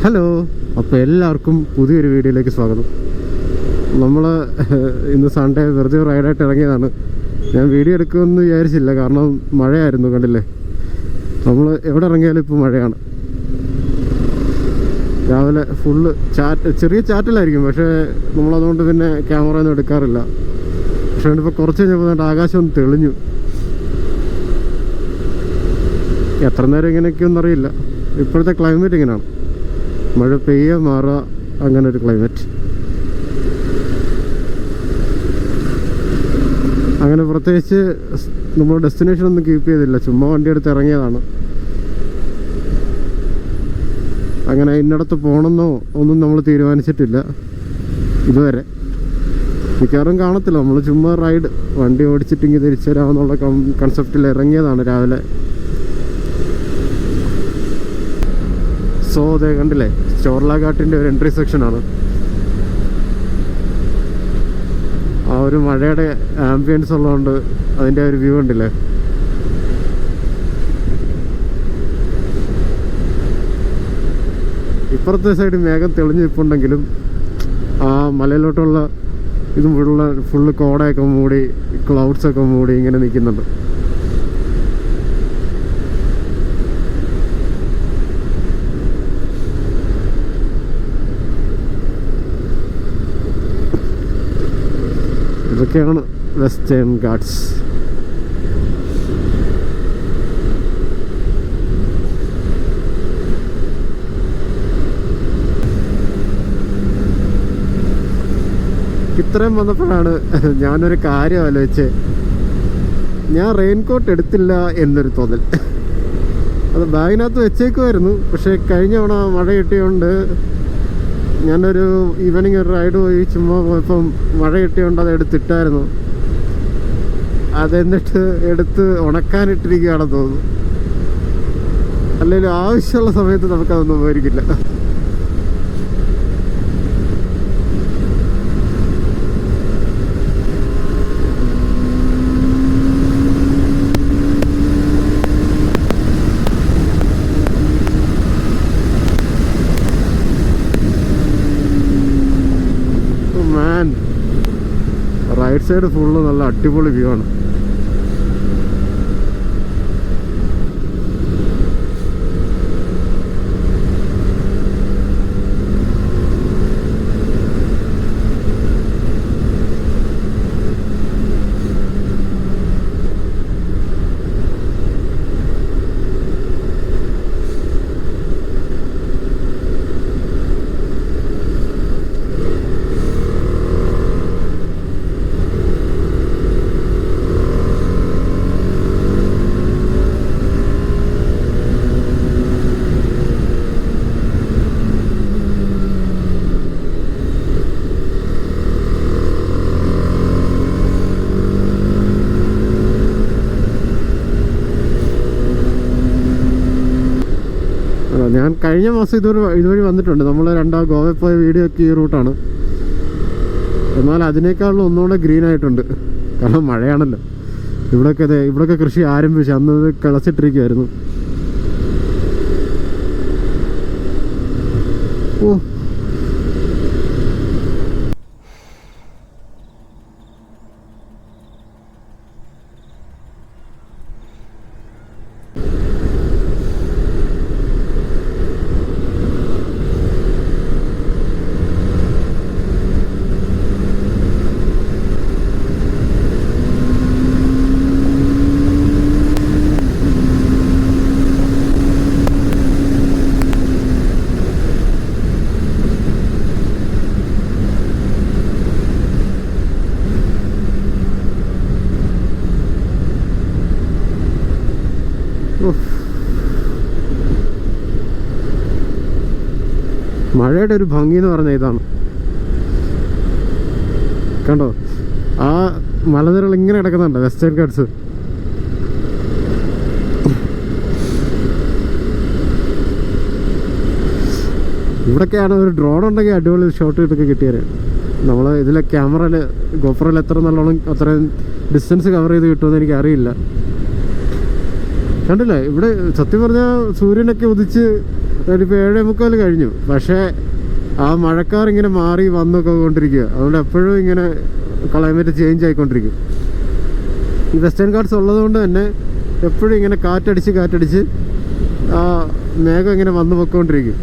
Hello, അപ്പോൾ എല്ലാവർക്കും പുതിയൊരു വീഡിയോയിലേക്ക് സ്വാഗതം. നമ്മൾ ഇന്ന് സൺഡേ വെറുതെ റൈഡായിട്ട് ഇറങ്ങിയതാണ്. ഞാൻ വീഡിയോ എടുക്കുമെന്ന് വിചാരിച്ചില്ല, കാരണം മഴയായിരുന്നു. കണ്ടില്ലേ, നമ്മൾ എവിടെ ഇറങ്ങിയാലും ഇപ്പോൾ മഴയാണ്. രാവിലെ ഫുള്ള് ചെറിയ ചാറ്റിലായിരിക്കും, പക്ഷേ നമ്മളതുകൊണ്ട് പിന്നെ ക്യാമറ ഒന്നും എടുക്കാറില്ല. പക്ഷേ ഇപ്പോൾ കുറച്ച് കഴിഞ്ഞപ്പോൾ ആകാശം ഒന്ന് തെളിഞ്ഞു. എത്ര നേരം ഇങ്ങനെയൊക്കെയൊന്നും അറിയില്ല. ഇപ്പോഴത്തെ ക്ലൈമറ്റ് ഇങ്ങനെയാണ്, മഴ പെയ്യുക മാറുക, അങ്ങനെ ഒരു ക്ലൈമറ്റ്. അങ്ങനെ പ്രത്യേകിച്ച് നമ്മൾ ഡെസ്റ്റിനേഷൻ ഒന്നും കീപ്പ് ചെയ്തില്ല, ചുമ്മാ വണ്ടി എടുത്ത് ഇറങ്ങിയതാണ്. അങ്ങനെ ഇന്നടത്ത് പോകണമെന്നോ ഒന്നും നമ്മൾ തീരുമാനിച്ചിട്ടില്ല ഇതുവരെ. മിക്കവാറും കാണത്തില്ല, നമ്മൾ ചുമ്മാ റൈഡ്, വണ്ടി ഓടിച്ചിട്ടിങ്ങ് തിരിച്ചു തരാമെന്നുള്ള കൺസെപ്റ്റിൽ ഇറങ്ങിയതാണ് രാവിലെ. സോ അതേ കണ്ടില്ലേ, ചോർലാഘാട്ടിൻ്റെ ഒരു എൻട്രി സെക്ഷനാണ്. ആ ഒരു മഴയുടെ ആംബിയൻസ് ഉള്ളതുകൊണ്ട് അതിൻ്റെ ഒരു വ്യൂ ഉണ്ടല്ലേ. ഇപ്പുറത്തെ സൈഡ് മേഘം തെളിഞ്ഞ് നിൽപ്പുണ്ടെങ്കിലും ആ മലയിലോട്ടുള്ള ഇത് ഫുള്ള് കോടയൊക്കെ മൂടി, ക്ലൗഡ്സൊക്കെ മൂടി ഇങ്ങനെ നിൽക്കുന്നുണ്ട്. ഇതൊക്കെയാണ് വെസ്റ്റേൺ ഗാട്സ്. ഇത്രയും വന്നപ്പോഴാണ് ഞാനൊരു കാര്യം ആലോചിച്ച്, ഞാൻ റെയിൻകോട്ട് എടുത്തില്ല എന്നൊരു തോന്നൽ. അത് ബാഗിനകത്ത് വെച്ചേക്കുമായിരുന്നു, പക്ഷേ കഴിഞ്ഞ തവണ മഴ കിട്ടിയതുകൊണ്ട് ഞാനൊരു ഈവനിങ് ഒരു റൈഡ് പോയി ചുമ്മാ പോയപ്പം മഴ കിട്ടിയതുകൊണ്ട് അത് എടുത്തിട്ടായിരുന്നു. അതെന്നിട്ട് എടുത്ത് ഉണക്കാനിട്ടിരിക്കുകയാണെന്ന് തോന്നുന്നു. അല്ലെങ്കിൽ ആവശ്യമുള്ള സമയത്ത് നമുക്കതൊന്നും ഉപകരിക്കില്ല. റൈറ്റ് സൈഡ് ഫുള്ള് നല്ല അടിപൊളി വ്യൂ ആണ്. ഞാൻ കഴിഞ്ഞ മാസം ഇതുവഴി വന്നിട്ടുണ്ട്. നമ്മൾ ഗോവയിൽ പോയ വീഡിയോ ഒക്കെ ഈ റൂട്ടാണ്. എന്നാൽ അതിനേക്കാളും ഒന്നുകൂടെ ഗ്രീൻ ആയിട്ടുണ്ട്, കാരണം മഴയാണല്ലോ. ഇവിടെയൊക്കെ കൃഷി ആരംഭിച്ചു, അന്ന് കിളച്ചിട്ടിരിക്കുമായിരുന്നു. ഓ, മഴയുടെ ഒരു ഭംഗി എന്ന് പറഞ്ഞ ഇതാണ്. കണ്ടോ, ആ മലനിരകൾ ഇങ്ങനെ കിടക്കുന്നുണ്ട്, വെസ്റ്റേൺ ഗാട്സ്. ഇവിടൊക്കെയാണ് ഒരു ഡ്രോൺ ഉണ്ടെങ്കിൽ അടിപൊളി ഷോട്ട് ഇട്ടൊക്കെ കിട്ടിയത്. നമ്മൾ ഇതിലെ ക്യാമറയിൽ ഗോപ്രോയിൽ എത്ര നല്ലോണം അത്രയും ഡിസ്റ്റൻസ് കവർ ചെയ്ത് കിട്ടുമെന്ന് എനിക്കറിയില്ല. കണ്ടില്ലേ, ഇവിടെ സത്യം പറഞ്ഞാൽ സൂര്യനൊക്കെ ഉദിച്ച് ഇപ്പോൾ 7:45 കഴിഞ്ഞു. പക്ഷേ ആ മഴക്കാർ ഇങ്ങനെ മാറി വന്നൊക്കെ കൊണ്ടിരിക്കുക. അതുകൊണ്ട് എപ്പോഴും ഇങ്ങനെ ക്ലൈമറ്റ് ചേഞ്ച് ആയിക്കൊണ്ടിരിക്കും. ഈ വെസ്റ്റേൺ ഗാർഡ്സ് ഉള്ളതുകൊണ്ട് തന്നെ എപ്പോഴും ഇങ്ങനെ കാറ്റടിച്ച് ആ മേഘം ഇങ്ങനെ വന്ന് പൊയ്ക്കൊണ്ടിരിക്കും.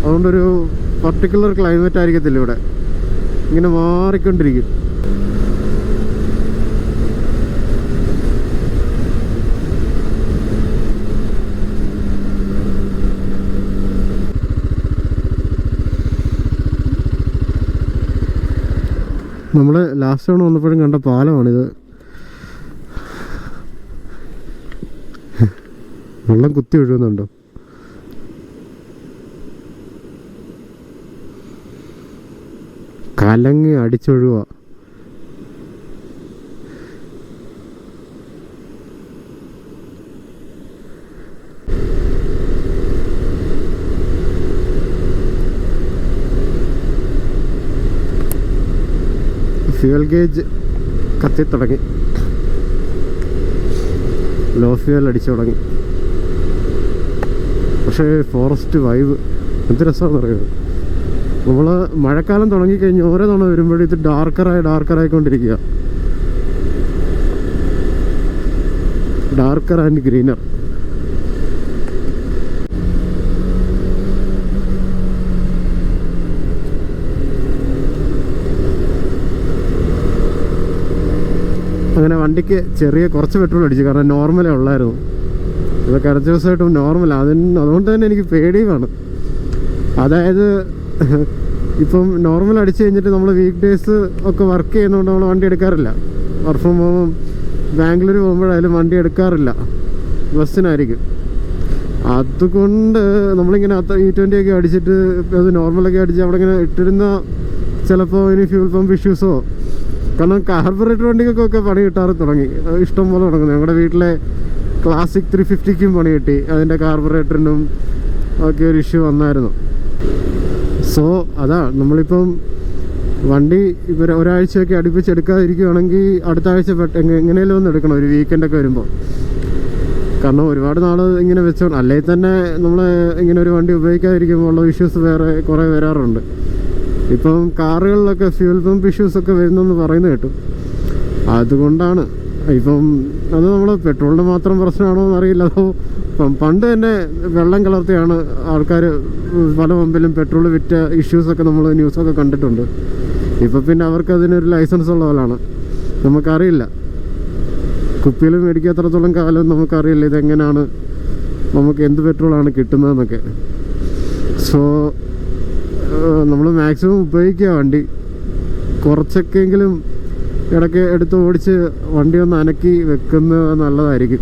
അതുകൊണ്ടൊരു പർട്ടിക്കുലർ ക്ലൈമറ്റ് ആയിരിക്കത്തില്ല ഇവിടെ, ഇങ്ങനെ മാറിക്കൊണ്ടിരിക്കും. നമ്മൾ ലാസ്റ്റ് തവണ വന്നപ്പോഴും കണ്ട പാലമാണിത്. വെള്ളം കുത്തി ഒഴുകുന്നുണ്ടോ? കലങ്ങി അടിച്ചൊഴുക. ഫ്യൂവൽ ഗേജ് കത്തി തുടങ്ങി, ലോ ഫ്യൂവൽ അടിച്ചു തുടങ്ങി. പക്ഷേ ഫോറസ്റ്റ് വൈബ് എന്ത് രസമാണെന്ന് പറയുന്നത്. നമ്മൾ മഴക്കാലം തുടങ്ങിക്കഴിഞ്ഞ് ഓരോ തവണ വരുമ്പോഴും ഇത് ഡാർക്കറായിക്കൊണ്ടിരിക്കുക. Darker and greener. അങ്ങനെ വണ്ടിക്ക് കുറച്ച് പെട്രോൾ അടിച്ചു, കാരണം നോർമലേ ഉള്ളായിരുന്നു. ഇതൊക്കെ അടുത്ത ദിവസമായിട്ടും നോർമലാണ്. അതുകൊണ്ട് തന്നെ എനിക്ക് പേടിയുമാണ്. അതായത് ഇപ്പം നോർമൽ അടിച്ചു കഴിഞ്ഞിട്ട് നമ്മൾ വീക്ക് ഡേയ്സ് ഒക്കെ വർക്ക് ചെയ്യുന്നതുകൊണ്ട് നമ്മൾ വണ്ടി എടുക്കാറില്ല. വർക്ക് ഫ്രം ഹോമും ബാംഗ്ലൂർ പോകുമ്പോഴായാലും വണ്ടി എടുക്കാറില്ല, ബസ്സിനായിരിക്കും. അതുകൊണ്ട് നമ്മളിങ്ങനെ E20 ഒക്കെ അടിച്ചിട്ട് അത് നോർമലൊക്കെ അടിച്ച് അവിടെ ഇങ്ങനെ ഇട്ടിരുന്ന ചിലപ്പോൾ ഇനി ഫ്യൂൽ പമ്പ് ഇഷ്യൂസോ, കാരണം കാർബറേറ്റർ വണ്ടിക്കൊക്കെ പണി കിട്ടാറ് തുടങ്ങി, ഇഷ്ടം പോലെ തുടങ്ങുന്നു. ഞങ്ങളുടെ വീട്ടിലെ ക്ലാസിക് 350ക്കും പണി കിട്ടി, അതിൻ്റെ കാർബറേറ്ററിനും ഒക്കെ ഒരു ഇഷ്യൂ വന്നായിരുന്നു. സോ അതാ നമ്മളിപ്പം വണ്ടി ഇപ്പോൾ ഒരാഴ്ചയൊക്കെ അടുപ്പിച്ചെടുക്കാതിരിക്കുകയാണെങ്കിൽ അടുത്ത ആഴ്ച എങ്ങനെയാലും ഒന്ന് എടുക്കണം, ഒരു വീക്കെൻഡൊക്കെ വരുമ്പോൾ. കാരണം ഒരുപാട് നാൾ ഇങ്ങനെ വെച്ചോണ്ട് അല്ലെങ്കിൽ തന്നെ നമ്മൾ ഇങ്ങനെ ഒരു വണ്ടി ഉപയോഗിക്കാതിരിക്കുമ്പോൾ ഉള്ള ഇഷ്യൂസ് വേറെ കുറേ വരാറുണ്ട്. ഇപ്പം കാറുകളിലൊക്കെ ഫ്യൂൽ പമ്പ് ഇഷ്യൂസൊക്കെ വരുന്നെന്ന് പറയുന്നത് കേട്ടു. അതുകൊണ്ടാണ് ഇപ്പം അത് നമ്മൾ പെട്രോളിൻ്റെ മാത്രം പ്രശ്നമാണോ എന്നറിയില്ല. അതോ പണ്ട് തന്നെ വെള്ളം കലർത്തിയാണ് ആൾക്കാർ പല പമ്പിലും പെട്രോൾ വിറ്റ ഇഷ്യൂസൊക്കെ നമ്മൾ ന്യൂസൊക്കെ കണ്ടിട്ടുണ്ട്. ഇപ്പം പിന്നെ അവർക്ക് അതിനൊരു ലൈസൻസ് ഉള്ള പോലാണ്. നമുക്കറിയില്ല, കുപ്പിയിൽ മേടിക്കാത്രത്തോളം കാലം നമുക്കറിയില്ല ഇതെങ്ങനെയാണ്, നമുക്ക് എന്ത് പെട്രോളാണ് കിട്ടുന്നതെന്നൊക്കെ. സോ നമ്മൾ മാക്സിമം ഉപയോഗിക്കുക വണ്ടി. കുറച്ചൊക്കെയെങ്കിലും ഇടയ്ക്ക് എടുത്ത് ഓടിച്ച് വണ്ടി ഒന്ന് അനക്കി വെക്കുന്നത് നല്ലതായിരിക്കും.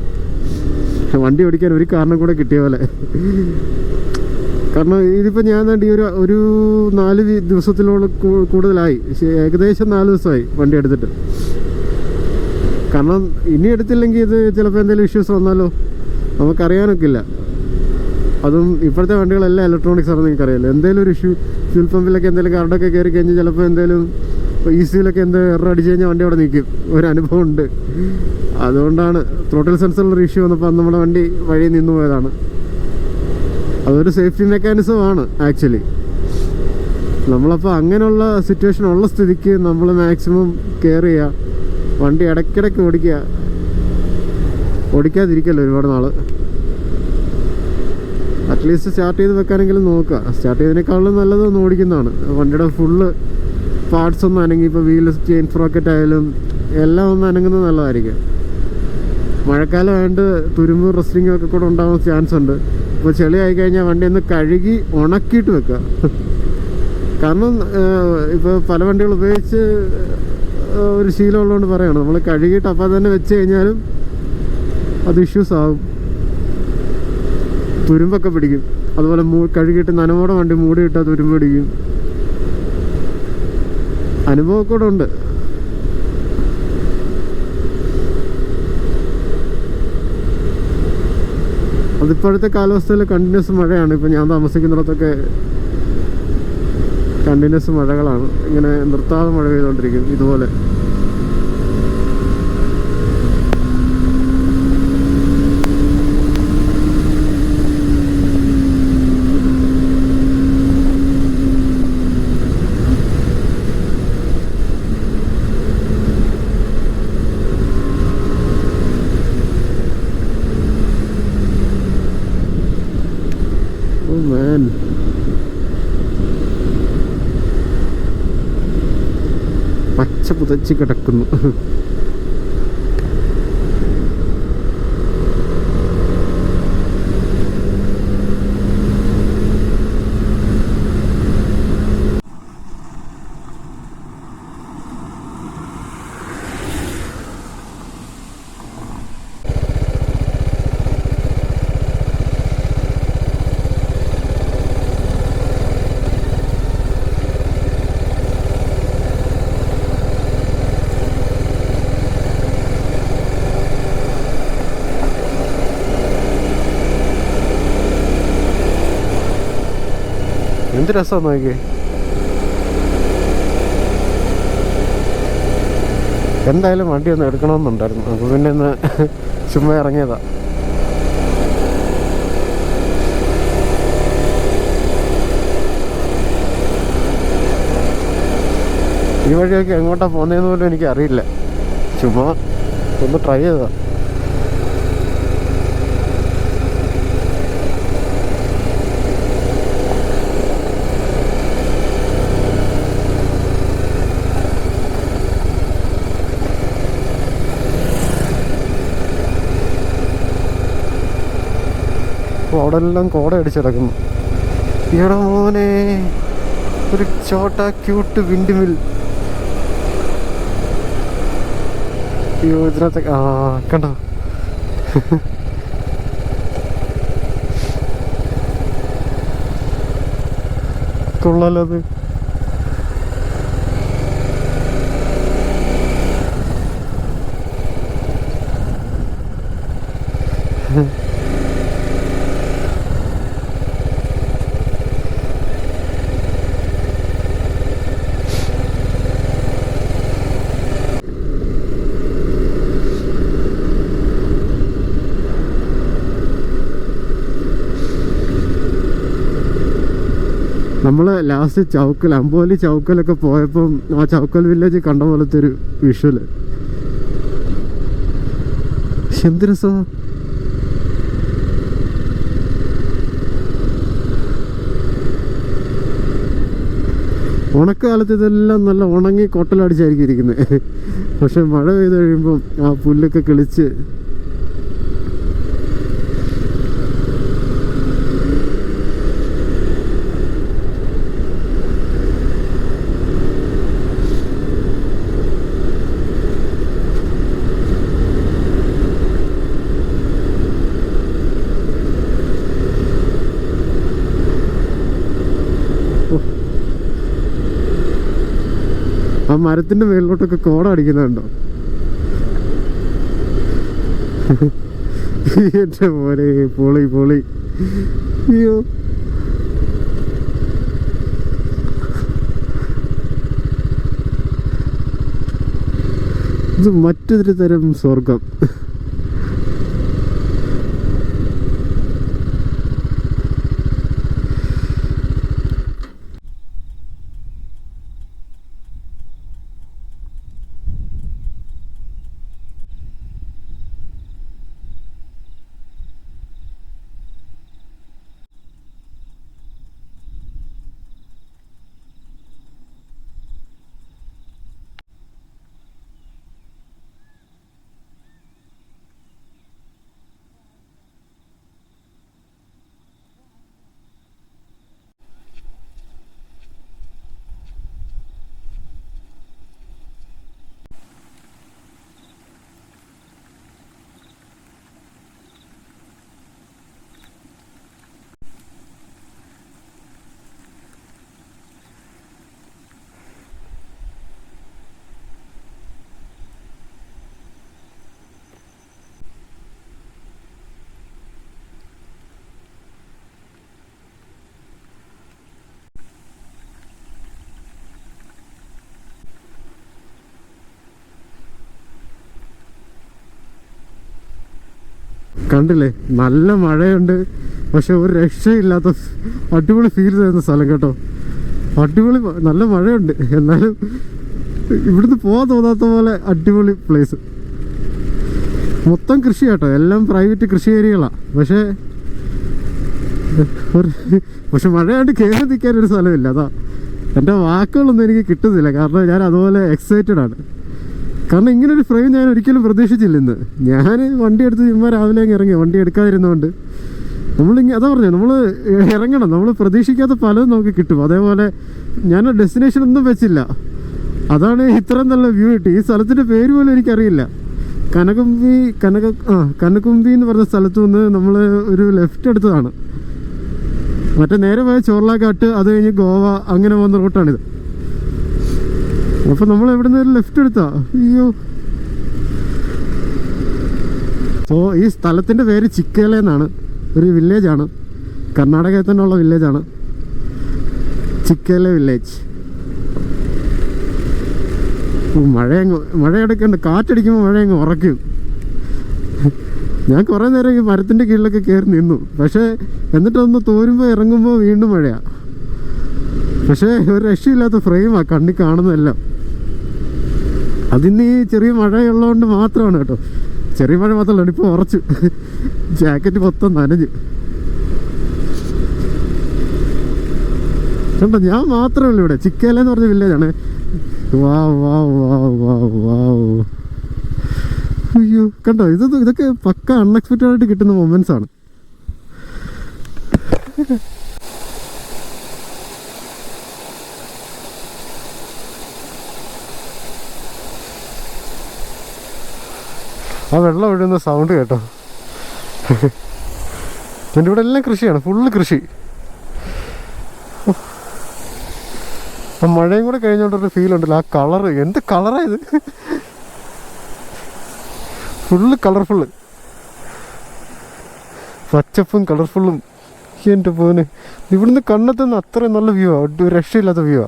വണ്ടി ഓടിക്കാൻ ഒരു കാരണം കൂടെ കിട്ടിയ പോലെ. കാരണം ഇതിപ്പോൾ ഞാൻ ഈ ഒരു 4 ദിവസത്തിലോളം കൂടുതലായി, ഏകദേശം 4 ദിവസമായി വണ്ടി എടുത്തിട്ട്. കാരണം ഇനി എടുത്തില്ലെങ്കിൽ ഇത് ചിലപ്പോൾ എന്തെങ്കിലും ഇഷ്യൂസ് വന്നാലോ നമുക്കറിയാനൊക്കെ ഇല്ല. അതും ഇപ്പോഴത്തെ വണ്ടികളെല്ലാം ഇലക്ട്രോണിക്സ് ആണെന്ന് എനിക്കറിയില്ല. എന്തെങ്കിലും ഒരു ഇഷ്യൂ, ഫ്യൂൽ പമ്പിലൊക്കെ എന്തെങ്കിലും കറണ്ടൊക്കെ കയറി കഴിഞ്ഞാൽ ചിലപ്പോൾ എന്തെങ്കിലും ECയിലൊക്കെ എറർ അടിച്ച് കഴിഞ്ഞാൽ വണ്ടി അവിടെ നിൽക്കും. ഒരു അനുഭവം ഉണ്ട്. അതുകൊണ്ടാണ് ത്രോട്ടിൽ സെൻസറിലൊരു ഇഷ്യൂ വന്നപ്പോൾ നമ്മുടെ വണ്ടി വഴി നിന്ന് പോയതാണ്. അതൊരു സേഫ്റ്റി മെക്കാനിസമാണ് ആക്ച്വലി. നമ്മളപ്പോൾ അങ്ങനെയുള്ള സിറ്റുവേഷൻ ഉള്ള സ്ഥിതിക്ക് നമ്മൾ മാക്സിമം കെയർ ചെയ്യുക, വണ്ടി ഇടയ്ക്കിടയ്ക്ക് ഓടിക്കാതിരിക്കല്ലോ ഒരുപാട് നാൾ. അറ്റ്ലീസ്റ്റ് സ്റ്റാർട്ട് ചെയ്ത് വെക്കാനെങ്കിലും നോക്കുക. സ്റ്റാർട്ട് ചെയ്തതിനേക്കാളും നല്ലത് ഒന്ന് ഓടിക്കുന്നതാണ്. വണ്ടിയുടെ ഫുള്ള് പാർട്സ് ഒന്ന് അനങ്ങി, ഇപ്പോൾ വീല്, ചെയിൻ ഫ്രോക്കറ്റ് ആയാലും എല്ലാം ഒന്ന് അനങ്ങുന്നത് നല്ലതായിരിക്കും. മഴക്കാലം ആയതുകൊണ്ട് തുരുമ്പും റസ്റ്റിങ്ങും ഒക്കെ കൂടെ ഉണ്ടാകാൻ ചാൻസ് ഉണ്ട്. ഇപ്പോൾ ചെളി ആയി കഴിഞ്ഞാൽ വണ്ടി ഒന്ന് കഴുകി ഉണക്കിയിട്ട് വെക്കുക. കാരണം ഇപ്പോൾ പല വണ്ടികൾ ഉപയോഗിച്ച് ഒരു ശീലമുള്ളതുകൊണ്ട് പറയണം, നമ്മൾ കഴുകിയിട്ട് അപ്പം തന്നെ വെച്ച് കഴിഞ്ഞാലും അത് ഇഷ്യൂസ് ആകും, തുരുമ്പൊക്കെ പിടിക്കും. അതുപോലെ കഴുകിയിട്ട് നനവോടെ വണ്ടി മൂടിയിട്ടാൽ തുരുമ്പ് പിടിക്കും. അനുഭവം കൂടെ ഉണ്ട്. അതിപ്പോഴത്തെ കാലാവസ്ഥയിൽ കണ്ടിന്യൂസ് മഴയാണ്. ഇപ്പം ഞാൻ താമസിക്കുന്നിടത്തൊക്കെ കണ്ടിന്യൂസ് മഴകളാണ്, ഇങ്ങനെ നിർത്താതെ മഴ പെയ്തുകൊണ്ടിരിക്കും ഇതുപോലെ. മാൻ. പച്ച പുതച്ച് കിടക്കുന്നു. എന്ത് രസമാണ് നോക്കി. എന്തായാലും വണ്ടി ഒന്ന് എടുക്കണമെന്നുണ്ടായിരുന്നു, അപ്പോൾ പിന്നെ ഒന്ന് ചുമ്മാ ഇറങ്ങിയതാ. ഈ വഴിയൊക്കെ എങ്ങോട്ടാണ് പോകുന്നതെന്ന് പോലും എനിക്ക് അറിയില്ല, ചുമ്മാ ഒന്ന് ട്രൈ ചെയ്തതാ. അപ്പോൾ അവിടെ എല്ലാം കോട അടിച്ചിടക്കുന്നു. ഈട മോനെ ഒരു ചോട്ടാ ക്യൂട്ട് വിൻഡ് മിൽ. അയ്യോ ഇതിനകത്ത് കണ്ടോ. കൊള്ളാലോ അത്. നമ്മൾ ലാസ്റ്റ് ചൗക്കൽ, അമ്പോലി ചൗക്കലൊക്കെ പോയപ്പം ആ ചൗക്കൽ വില്ലേജ് കണ്ട പോലത്തെ ഒരു വിഷ്വല്. എന്ത് രസമാണ്. ഉണക്കാലത്ത് ഇതെല്ലാം നല്ല ഉണങ്ങി കൊട്ടലടിച്ചായിരിക്കും ഇരിക്കുന്നത്. പക്ഷെ മഴ പെയ്ത് കഴിയുമ്പം ആ പുല്ലൊക്കെ കിളിച്ച് ആ മരത്തിന്റെ മേളിലോട്ടൊക്കെ കോട അടിക്കുന്നുണ്ടോ. എന്റെ പോലെ പൊളി പൊളി. അയ്യോ ഇത് മറ്റൊരു തരം സ്വർഗം. കണ്ടില്ലേ, നല്ല മഴയുണ്ട്, പക്ഷെ ഒരു രക്ഷയില്ലാത്ത അടിപൊളി ഫീൽ തരുന്ന സ്ഥലം കേട്ടോ. അടിപൊളി, നല്ല മഴയുണ്ട്, എന്നാലും ഇവിടുന്ന് പോകാൻ തോന്നാത്ത പോലെ അടിപൊളി പ്ലേസ്. മൊത്തം കൃഷി കേട്ടോ, എല്ലാം പ്രൈവറ്റ് കൃഷി ഏരിയകളാണ്. പക്ഷേ പക്ഷെ മഴയായിട്ട് കയറി നിൽക്കാനൊരു സ്ഥലമില്ല. അതാ എൻ്റെ വാക്കുകളൊന്നും എനിക്ക് കിട്ടുന്നില്ല. കാരണം ഞാൻ അതുപോലെ എക്സൈറ്റഡ് ആണ്. കാരണം ഇങ്ങനൊരു ഫ്രെയിം ഞാൻ ഒരിക്കലും പ്രതീക്ഷിച്ചില്ല ഇന്ന്. ഞാൻ വണ്ടി എടുത്ത് ചുമ്മാ രാവിലെ അങ്ങ് ഇറങ്ങി. വണ്ടി എടുക്കാതിരുന്നതുകൊണ്ട് അതാ പറഞ്ഞത്, നമ്മൾ ഇറങ്ങണം. നമ്മൾ പ്രതീക്ഷിക്കാത്ത പലതും നമുക്ക് കിട്ടും. അതേപോലെ ഞാൻ ഡെസ്റ്റിനേഷൻ ഒന്നും വെച്ചില്ല. അതാണ് ഇത്രയും നല്ല വ്യൂ കിട്ടി. ഈ സ്ഥലത്തിൻ്റെ പേര് പോലും എനിക്കറിയില്ല. കനകുംബി എന്ന് പറഞ്ഞ സ്ഥലത്തു നിന്ന് നമ്മൾ ഒരു ലെഫ്റ്റ് എടുത്തതാണ്. മറ്റേ നേരെ പോയ ചോർലാഘാട്ട്, അത് കഴിഞ്ഞ് ഗോവ, അങ്ങനെ പോകുന്ന റൂട്ടാണിത്. അപ്പോൾ നമ്മൾ എവിടെ നിന്ന് ഒരു ലെഫ്റ്റ് എടുത്താ. അയ്യോ. സോ ഈ സ്ഥലത്തിൻ്റെ പേര് ചിക്കേല എന്നാണ്. ഒരു വില്ലേജാണ്, കർണാടകയിൽ തന്നെ ഉള്ള വില്ലേജാണ് ചിക്കേല വില്ലേജ്. മഴയടക്കുണ്ട്. കാറ്റടിക്കുമ്പോൾ മഴയങ്ങ് ഉറക്കും. ഞാൻ കുറേ നേരം ഈ മരത്തിൻ്റെ കീഴിലൊക്കെ കയറി നിന്നു. പക്ഷേ എന്നിട്ടൊന്ന് തോരുമ്പോൾ ഇറങ്ങുമ്പോൾ വീണ്ടും മഴയാണ്. പക്ഷേ ഒരു രക്ഷയില്ലാത്ത ഫ്രെയിമാണ് കണ്ണി കാണുന്നതെല്ലാം. അതിന്ന് ഈ ചെറിയ മഴയുള്ളതുകൊണ്ട് മാത്രമാണ് കേട്ടോ. ചെറിയ മഴ മാത്രമല്ല, ഇപ്പോൾ ഉറച്ചു. ജാക്കറ്റ് മൊത്തം നനഞ്ഞു കണ്ടോ. ഞാൻ മാത്രമേ ഉള്ളൂ ഇവിടെ. ചിക്കേല എന്ന് പറഞ്ഞ വില്ലേജാണ്. അയ്യോ കണ്ടോ, ഇതൊക്കെ പക്ക അൺഎക്സ്പെക്റ്റഡ് ആയിട്ട് കിട്ടുന്ന മൊമെന്റ്സ് ആണ്. ആ വെള്ളം ഒഴുകുന്ന സൗണ്ട് കേട്ടോ. എൻ്റെ ഇവിടെ എല്ലാം കൃഷിയാണ്, ഫുള്ള് കൃഷി. ആ മഴയും കൂടെ കഴിഞ്ഞോണ്ടൊരു ഫീൽ ഉണ്ടല്ലോ. ആ കളറ്, എന്ത് കളറായത്. ഫുള്ള് കളർഫുള്ള്, പച്ചപ്പും കളർഫുള്ളും. എൻ്റെ പോന്, ഇവിടുന്ന് കണ്ണെത്തുന്ന അത്രയും നല്ല വ്യൂ ആ. ഒരു രക്ഷയില്ലാത്ത വ്യൂ ആ.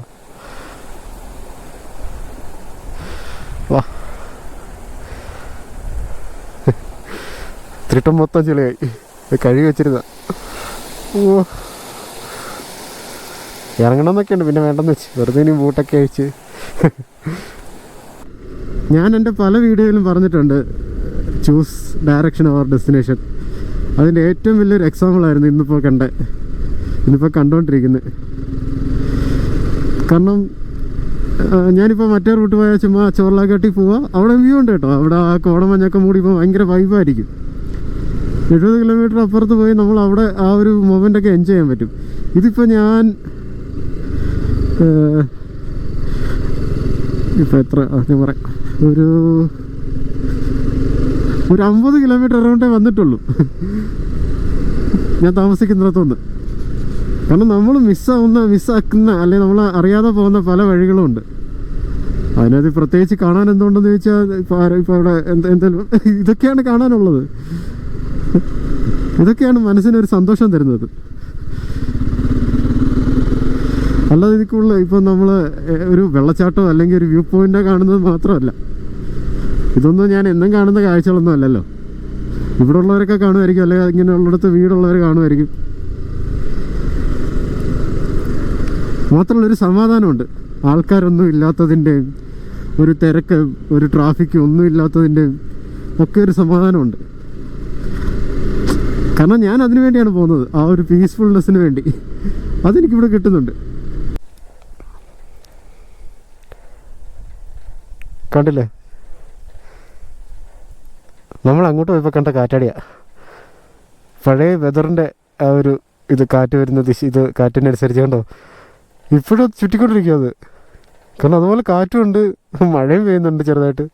വാ, തിരിട്ടം മൊത്തം ചെളിയായി. കഴുകി വെച്ചിരുന്ന. ഓ, ഇറങ്ങണമെന്നൊക്കെ ഉണ്ട്, പിന്നെ വേണ്ടെന്ന് വെച്ച്. വെറുതെ ഇനി ബൂട്ടൊക്കെ അഴിച്ച്. ഞാൻ എൻ്റെ പല വീഡിയോയിലും പറഞ്ഞിട്ടുണ്ട്, ചൂസ് ഡയറക്ഷൻ ഓർ ഡെസ്റ്റിനേഷൻ. അതിൻ്റെ ഏറ്റവും വലിയൊരു എക്സാമ്പിളായിരുന്നു ഇന്നിപ്പോൾ കണ്ടുകൊണ്ടിരിക്കുന്നത്. കാരണം ഞാനിപ്പോൾ മറ്റേ റൂട്ട് പോയാൽ ചുമ്മാ ചോർലാഘാട്ടിൽ പോവുക. അവിടെ വ്യൂ ഉണ്ട് കേട്ടോ. അവിടെ ആ കോടമഞ്ഞൊക്കെ മൂടി ഇപ്പോൾ ഭയങ്കര വൈബായിരിക്കും. 70 കിലോമീറ്റർ അപ്പുറത്ത് പോയി നമ്മൾ അവിടെ ആ ഒരു മൊമെൻ്റൊക്കെ എൻജോയ് ചെയ്യാൻ പറ്റും. ഇതിപ്പോൾ ഞാൻ ഇപ്പം എത്ര ഞാൻ പറയാം, ഒരു 50 കിലോമീറ്റർ അറൗണ്ടേ വന്നിട്ടുള്ളൂ ഞാൻ താമസിക്കുന്നിടത്തുനിന്ന്. കാരണം നമ്മൾ മിസ്സാക്കുന്ന അല്ലെങ്കിൽ നമ്മൾ അറിയാതെ പോകുന്ന പല വഴികളും ഉണ്ട്. അതിനകത്ത് പ്രത്യേകിച്ച് കാണാൻ എന്തുകൊണ്ടെന്ന് ചോദിച്ചാൽ, ഇപ്പോൾ അവിടെ എന്തെങ്കിലും ഇതൊക്കെയാണ് കാണാനുള്ളത്. ഇതൊക്കെയാണ് മനസ്സിനൊരു സന്തോഷം തരുന്നത്. അല്ലാതെ ഇതിക്കുള്ള ഇപ്പം നമ്മൾ ഒരു വെള്ളച്ചാട്ടമോ അല്ലെങ്കിൽ ഒരു വ്യൂ പോയിൻ്റോ കാണുന്നത് മാത്രമല്ല. ഇതൊന്നും ഞാൻ എന്നും കാണുന്ന കാഴ്ചകളൊന്നും അല്ലല്ലോ. ഇവിടെ ഉള്ളവരൊക്കെ കാണുമായിരിക്കും, അല്ലെങ്കിൽ ഇങ്ങനെയുള്ളിടത്ത് വീടുള്ളവർ കാണുമായിരിക്കും. മാത്രമല്ല ഒരു സമാധാനമുണ്ട്. ആൾക്കാരൊന്നും ഇല്ലാത്തതിൻ്റെയും ഒരു തിരക്ക്, ഒരു ട്രാഫിക്ക് ഒന്നും ഇല്ലാത്തതിൻ്റെയും ഒക്കെ ഒരു സമാധാനമുണ്ട്. കാരണം ഞാൻ അതിനു വേണ്ടിയാണ് പോകുന്നത്, ആ ഒരു പീസ്ഫുൾനെസ്സിന് വേണ്ടി. അതെനിക്കിവിടെ കിട്ടുന്നുണ്ട്. കണ്ടില്ലേ, നമ്മൾ അങ്ങോട്ട് പോയപ്പോൾ കണ്ട കാറ്റാടിയാ. പഴയ വെതറിൻ്റെ ആ ഒരു കാറ്റ് വരുന്ന ദിശ, കാറ്റിനനുസരിച്ച് കണ്ടോ ഇപ്പോഴും ചുറ്റിക്കൊണ്ടിരിക്കുക അത്. കാരണം അതുപോലെ കാറ്റുമുണ്ട്, മഴയും പെയ്യുന്നുണ്ട് ചെറുതായിട്ട്.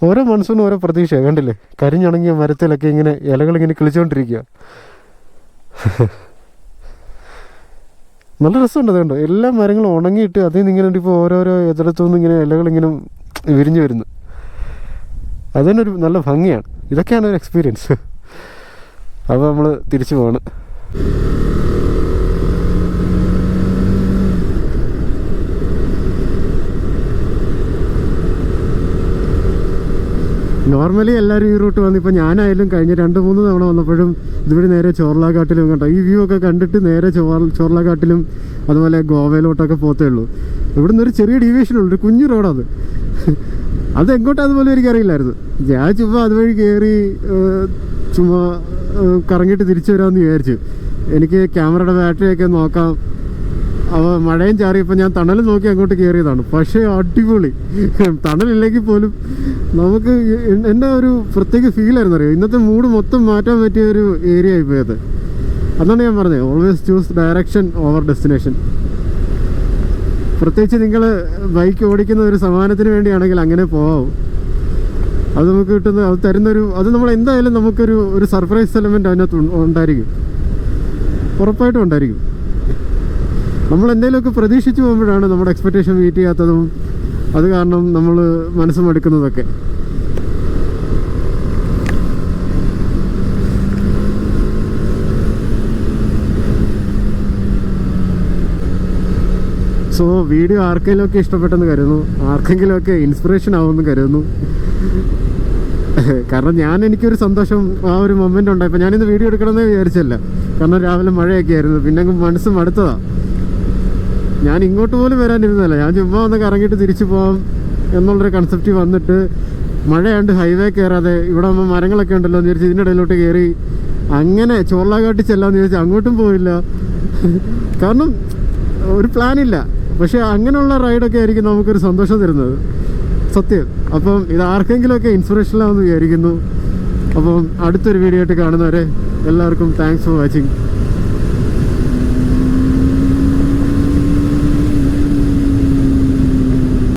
ഓരോ മൺസൂണും ഓരോ പ്രതീക്ഷയാണ്. കണ്ടില്ലേ, കരിഞ്ഞുണങ്ങിയ മരത്തിലൊക്കെ ഇങ്ങനെ ഇലകളിങ്ങനെ കിളിച്ചുകൊണ്ടിരിക്കുക. നല്ല രസമുണ്ട്. അതുകൊണ്ട് എല്ലാ മരങ്ങളും ഉണങ്ങിയിട്ട് അതിൽ നിന്ന് ഇങ്ങനെ ഇപ്പോൾ ഓരോരോ എതിരത്തുനിന്ന് ഇങ്ങനെ ഇലകളിങ്ങനെ വിരിഞ്ഞു വരുന്നു. അതിനൊരു നല്ല ഭംഗിയാണ്. ഇതൊക്കെയാണ് ഒരു എക്സ്പീരിയൻസ്. അപ്പോൾ നമ്മൾ തിരിച്ചു പോവാണ്. നോർമലി എല്ലാവരും ഈ റൂട്ട് വന്ന്, ഇപ്പോൾ ഞാനായാലും കഴിഞ്ഞ 2-3 തവണ വന്നപ്പോഴും ഇതുവഴി നേരെ ചോർലാഘാട്ടിലും കണ്ടോ. ഈ വ്യൂ ഒക്കെ കണ്ടിട്ട് നേരെ ചോർലാഘാട്ടിലും അതുപോലെ ഗോവയിലോട്ടൊക്കെ പോത്തേ ഉള്ളൂ. ഇവിടുന്ന് ഒരു ചെറിയ ഡീവിയേഷനുള്ളൂ, ഒരു കുഞ്ഞു റോഡത്. അതെങ്ങോട്ടും അതുപോലെ എനിക്കറിയില്ലായിരുന്നു. ഞാൻ ചുമ്മാ അതുവഴി കയറി ചുമ്മാ കറങ്ങിയിട്ട് തിരിച്ചു വരാമെന്ന് വിചാരിച്ചു. എനിക്ക് ക്യാമറയുടെ ബാറ്ററിയൊക്കെ നോക്കാം. അപ്പോൾ മഴയും ചാറിയപ്പോൾ ഞാൻ തണൽ നോക്കി അങ്ങോട്ട് കയറിയതാണ്. പക്ഷേ അടിപൊളി, തണലില്ലെങ്കിൽ പോലും നമുക്ക് എൻ്റെ ഒരു പ്രത്യേക ഫീലായിരുന്നു അറിയോ. ഇന്നത്തെ മൂഡ് മൊത്തം മാറ്റാൻ പറ്റിയ ഒരു ഏരിയ ആയിപ്പോയത്. അതാണ് ഞാൻ പറഞ്ഞത്, always choose direction over destination. പ്രത്യേകിച്ച് നിങ്ങൾ ബൈക്ക് ഓടിക്കുന്ന ഒരു സമാനത്തിന് വേണ്ടിയാണെങ്കിൽ അങ്ങനെ പോവാം. അത് നമുക്ക് കിട്ടുന്ന, അത് തരുന്നൊരു, അത് നമ്മൾ എന്തായാലും നമുക്കൊരു സർപ്രൈസ് എലമെൻ്റ് അതിനകത്ത് ഉണ്ടായിരിക്കും, ഉറപ്പായിട്ടും ഉണ്ടായിരിക്കും. നമ്മൾ എന്തെങ്കിലുമൊക്കെ പ്രതീക്ഷിച്ച് പോകുമ്പോഴാണ് നമ്മുടെ എക്സ്പെക്റ്റേഷൻ മീറ്റ് ചെയ്യാത്തതും അത് കാരണം നമ്മൾ മനസ്സ് മടുക്കുന്നതൊക്കെ. സോ വീഡിയോ ആർക്കെങ്കിലുമൊക്കെ ഇഷ്ടപ്പെട്ടെന്ന് കരുതുന്നു, ആർക്കെങ്കിലുമൊക്കെ ഇൻസ്പിറേഷൻ ആവുമെന്ന് കരുതുന്നു. കാരണം എനിക്കൊരു സന്തോഷം ആ ഒരു മൊമെൻ്റ് ഉണ്ടായപ്പോൾ ഞാനിന്ന് വീഡിയോ എടുക്കണമെന്നേ വിചാരിച്ചല്ല. കാരണം രാവിലെ മഴയൊക്കെ ആയിരുന്നു, പിന്നെ മനസ്സ് മടുത്തതാണ്. ഞാൻ ഇങ്ങോട്ട് പോലും വരാനിരുന്നല്ല, ഞാൻ ചുമ്മാ ഒന്ന് കറങ്ങിയിട്ട് തിരിച്ചു പോകാം എന്നുള്ളൊരു കൺസെപ്റ്റ് വന്നിട്ട് മഴയാണ്ട് ഹൈവേ കയറാതെ ഇവിടെ മരങ്ങളൊക്കെ ഉണ്ടല്ലോ എന്ന് വിചാരിച്ച് ഇതിൻ്റെ ഇടയിലോട്ട് കയറി അങ്ങനെ ചോർലാഘാട്ടി ചെല്ലാമെന്ന് വിചാരിച്ചാൽ അങ്ങോട്ടും പോയില്ല. കാരണം ഒരു പ്ലാനില്ല. പക്ഷെ അങ്ങനെയുള്ള റൈഡൊക്കെ ആയിരിക്കും നമുക്കൊരു സന്തോഷം തരുന്നത്, സത്യം. അപ്പം ഇത് ആർക്കെങ്കിലുമൊക്കെ ഇൻസ്പിറേഷനിലാണെന്ന് വിചാരിക്കുന്നു. അപ്പം അടുത്തൊരു വീഡിയോ ആയിട്ട് കാണുന്നവരെ എല്ലാവർക്കും താങ്ക്സ് ഫോർ വാച്ചിങ്.